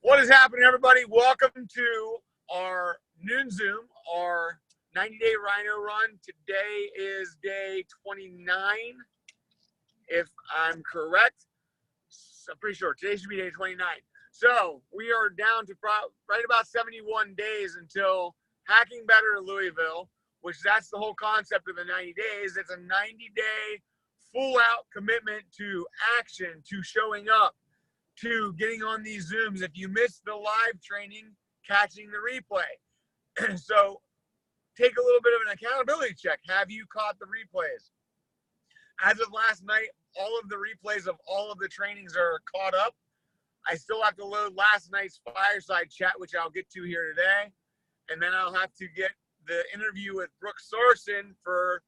What is happening, everybody? Welcome to our noon Zoom, our 90-day Rhino run. Today is day 29, if I'm correct. I'm pretty sure today should be day 29. So we are down to right about 71 days until Hacking Better in Louisville, which that's the whole concept of the 90 days. It's a 90-day full-out commitment to action, to showing up, to getting on these Zooms. If you missed the live training, catching the replay. So take a little bit of an accountability check. Have you caught the replays? As of last night, all of the replays of all of the trainings are caught up. I still have to load last night's fireside chat, which I'll get to here today. And then I'll have to get the interview with Brooke Sorson for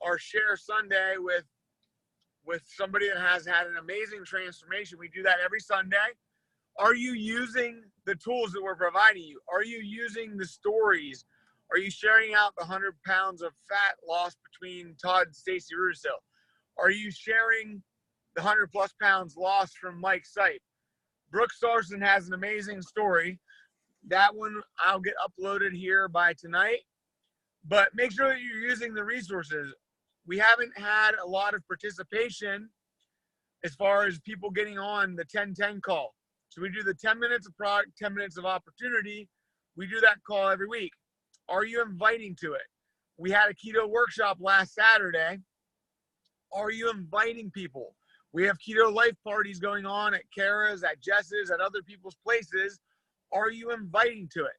our Share Sunday with somebody that has had an amazing transformation. We do that every Sunday. Are you using the tools that we're providing you? Are you using the stories? Are you sharing out the 100 pounds of fat lost between Todd and Stacey Russo? Are you sharing the 100 plus pounds lost from Mike Sipe? Brooke Sorson has an amazing story. That one I'll get uploaded here by tonight. But make sure that you're using the resources. We haven't had a lot of participation as far as people getting on the 10-10 call. So we do the 10 minutes of product, 10 minutes of opportunity. We do that call every week. Are you inviting to it? We had a keto workshop last Saturday. Are you inviting people? We have keto life parties going on at Kara's, at Jess's, at other people's places. Are you inviting to it?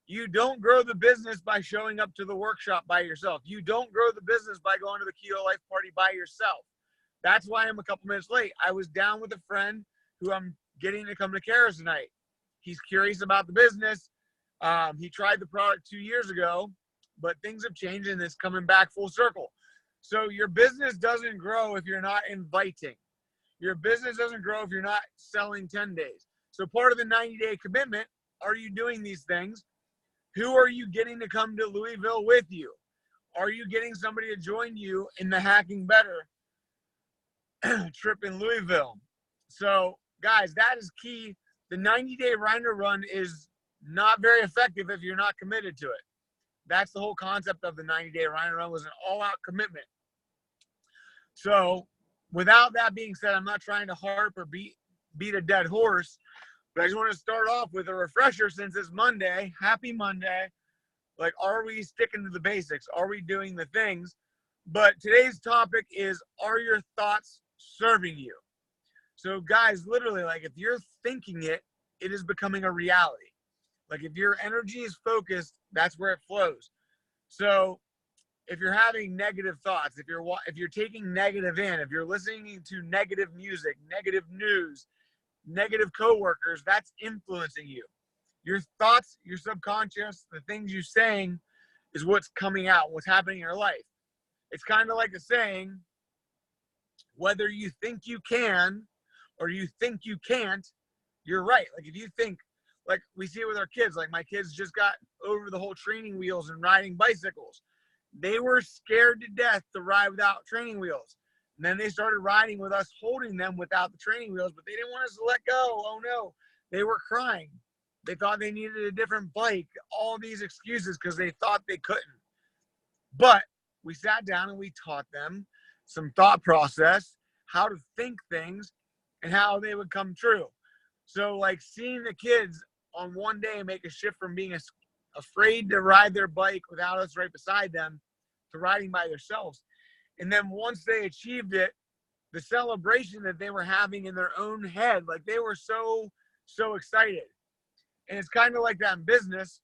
You don't grow the business by showing up to the workshop by yourself. You don't grow the business by going to the Keto Life Party by yourself. That's why I'm a couple minutes late. I was down with a friend who I'm getting to come to Kara's tonight. He's curious about the business. He tried the product 2 years ago, but things have changed and it's coming back full circle. So your business doesn't grow if you're not inviting. Your business doesn't grow if you're not selling 10 days. So part of the 90-day commitment, are you doing these things? Who are you getting to come to Louisville with you? Are you getting somebody to join you in the Hacking Better trip in Louisville? So, guys, that is key. The 90-day Rhino run is not very effective if you're not committed to it. That's the whole concept of the 90-day Rhino run, was an all-out commitment. So, without that being said, I'm not trying to harp or beat a dead horse. But I just want to start off with a refresher since it's Monday. Happy Monday. Like, are we sticking to the basics? Are we doing the things? But today's topic is, are your thoughts serving you? So, guys, literally, like, if you're thinking it, it is becoming a reality. Like, if your energy is focused, that's where it flows. So, if you're having negative thoughts, if you're taking negative in, if you're listening to negative music, negative news, negative coworkers, that's influencing you. Your thoughts, your subconscious, the things you're saying is what's coming out, what's happening in your life. It's kind of like a saying, whether you think you can or you think you can't, you're right. Like, if you think, like we see it with our kids, like my kids just got over the whole training wheels and riding bicycles. They were scared to death to ride without training wheels. And then they started riding with us holding them without the training wheels, but they didn't want us to let go. Oh no, they were crying. They thought they needed a different bike, all these excuses because they thought they couldn't. But we sat down and we taught them some thought process, how to think things and how they would come true. So like seeing the kids on one day make a shift from being afraid to ride their bike without us right beside them to riding by themselves. And then once they achieved it, the celebration that they were having in their own head, like they were so excited. And it's kind of like that in business.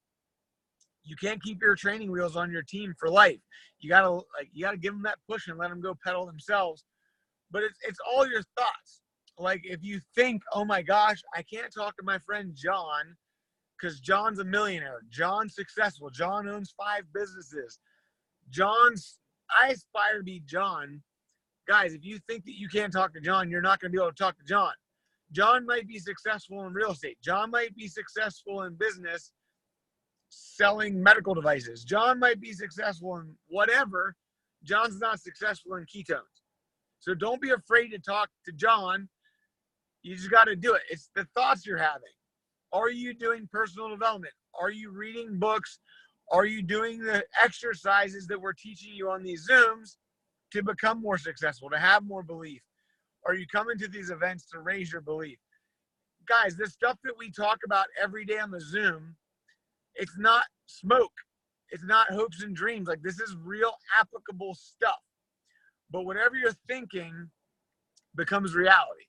You can't keep your training wheels on your team for life. You gotta give them that push and let them go pedal themselves. But it's all your thoughts. Like if you think, oh my gosh, I can't talk to my friend John because John's a millionaire. John's successful. John owns 5 businesses. I aspire to be John. Guys, if you think that you can't talk to John, you're not going to be able to talk to John. John might be successful in real estate. John might be successful in business selling medical devices. John might be successful in whatever. John's not successful in ketones. So don't be afraid to talk to John. You just got to do it. It's the thoughts you're having. Are you doing personal development? Are you reading books? Are you doing the exercises that we're teaching you on these Zooms to become more successful, to have more belief? Are you coming to these events to raise your belief? Guys, this stuff that we talk about every day on the Zoom, it's not smoke. It's not hopes and dreams. Like, this is real applicable stuff. But whatever you're thinking becomes reality.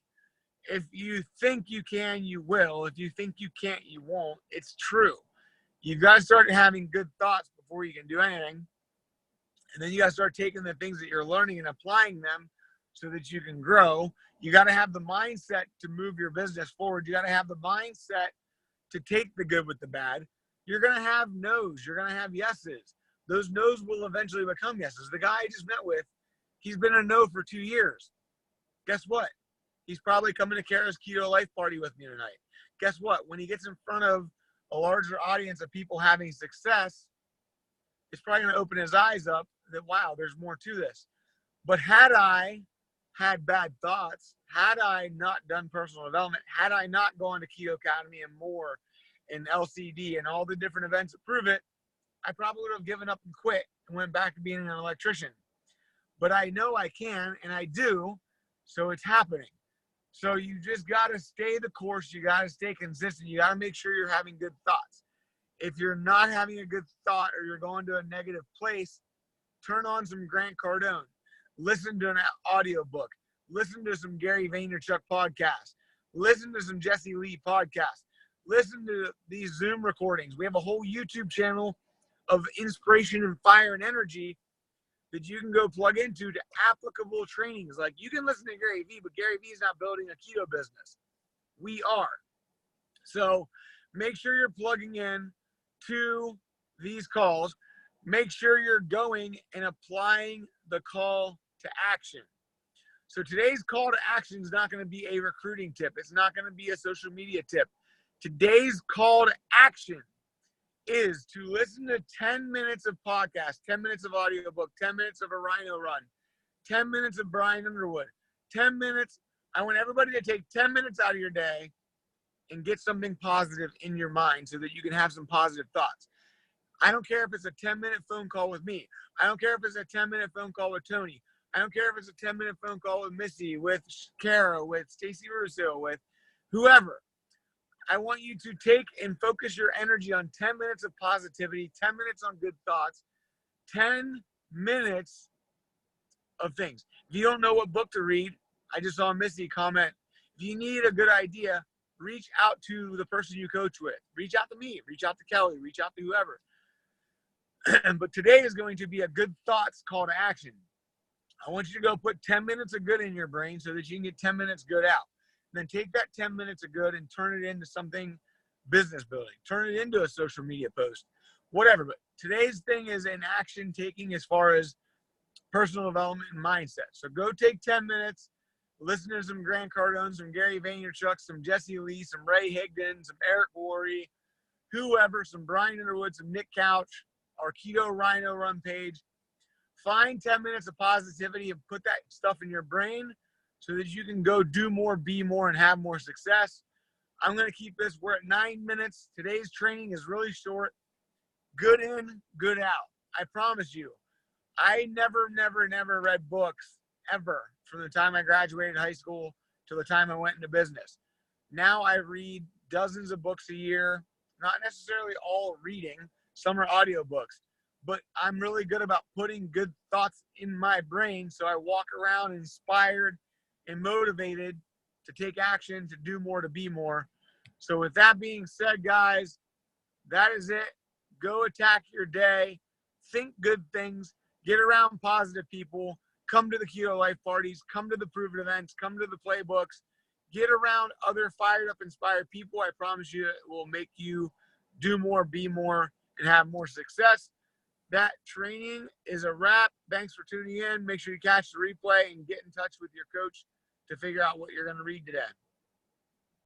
If you think you can, you will. If you think you can't, you won't. It's true. You've got to start having good thoughts before you can do anything. And then you got to start taking the things that you're learning and applying them so that you can grow. You got to have the mindset to move your business forward. You got to have the mindset to take the good with the bad. You're going to have no's. You're going to have yeses. Those no's will eventually become yeses. The guy I just met with, he's been a no for 2 years. Guess what? He's probably coming to Kara's Keto Life Party with me tonight. Guess what? When he gets in front of a larger audience of people having success, it's probably going to open his eyes up that, wow, there's more to this. But had I had bad thoughts, had I not done personal development, had I not gone to Keto Academy and more and LCD and all the different events that prove it, I probably would have given up and quit and went back to being an electrician. But I know I can, and I do, so it's happening. So you just got to stay the course. You got to stay consistent. You got to make sure you're having good thoughts. If you're not having a good thought or you're going to a negative place, turn on some Grant Cardone. Listen to an audiobook. Listen to some Gary Vaynerchuk podcast. Listen to some Jesse Lee podcast. Listen to these Zoom recordings. We have a whole YouTube channel of inspiration and fire and energy that you can go plug into to applicable trainings. Like, you can listen to Gary Vee, but Gary Vee is not building a keto business. We are. So make sure you're plugging in to these calls. Make sure you're going and applying the call to action. So today's call to action is not going to be a recruiting tip. It's not going to be a social media tip. Today's call to action is to listen to 10 minutes of podcast, 10 minutes of audiobook, 10 minutes of a Rhino Run, 10 minutes of Brian Underwood, 10 minutes. I want everybody to take 10 minutes out of your day and get something positive in your mind so that you can have some positive thoughts. I don't care if it's a 10-minute phone call with me. I don't care if it's a 10-minute phone call with Tony. I don't care if it's a 10-minute phone call with Missy, with Kara, with Stacey Russo, with whoever. I want you to take and focus your energy on 10 minutes of positivity, 10 minutes on good thoughts, 10 minutes of things. If you don't know what book to read, I just saw Missy comment, if you need a good idea, reach out to the person you coach with. Reach out to me. Reach out to Kelly. Reach out to whoever. But today is going to be a good thoughts call to action. I want you to go put 10 minutes of good in your brain so that you can get 10 minutes good out. Then take that 10 minutes of good and turn it into something business building. Turn it into a social media post, whatever. But today's thing is an action taking as far as personal development and mindset. So go take 10 minutes, listen to some Grant Cardone, some Gary Vaynerchuk, some Jesse Lee, some Ray Higdon, some Eric Worre, whoever, some Brian Underwood, some Nick Couch, our Keto Rhino Run page. Find 10 minutes of positivity and put that stuff in your brain so that you can go do more, be more, and have more success. I'm going to keep this. We're at 9 minutes. Today's training is really short. Good in, good out. I promise you. I never read books ever from the time I graduated high school to the time I went into business. Now I read dozens of books a year, not necessarily all reading. Some are audiobooks. But I'm really good about putting good thoughts in my brain so I walk around inspired and motivated to take action, to do more, to be more. So with that being said, guys, that is it. Go attack your day. Think good things. Get around positive people. Come to the Keto Life parties. Come to the proven events. Come to the playbooks. Get around other fired up, inspired people. I promise you it will make you do more, be more, and have more success. That training is a wrap. Thanks for tuning in. Make sure you catch the replay and get in touch with your coach to figure out what you're going to read today.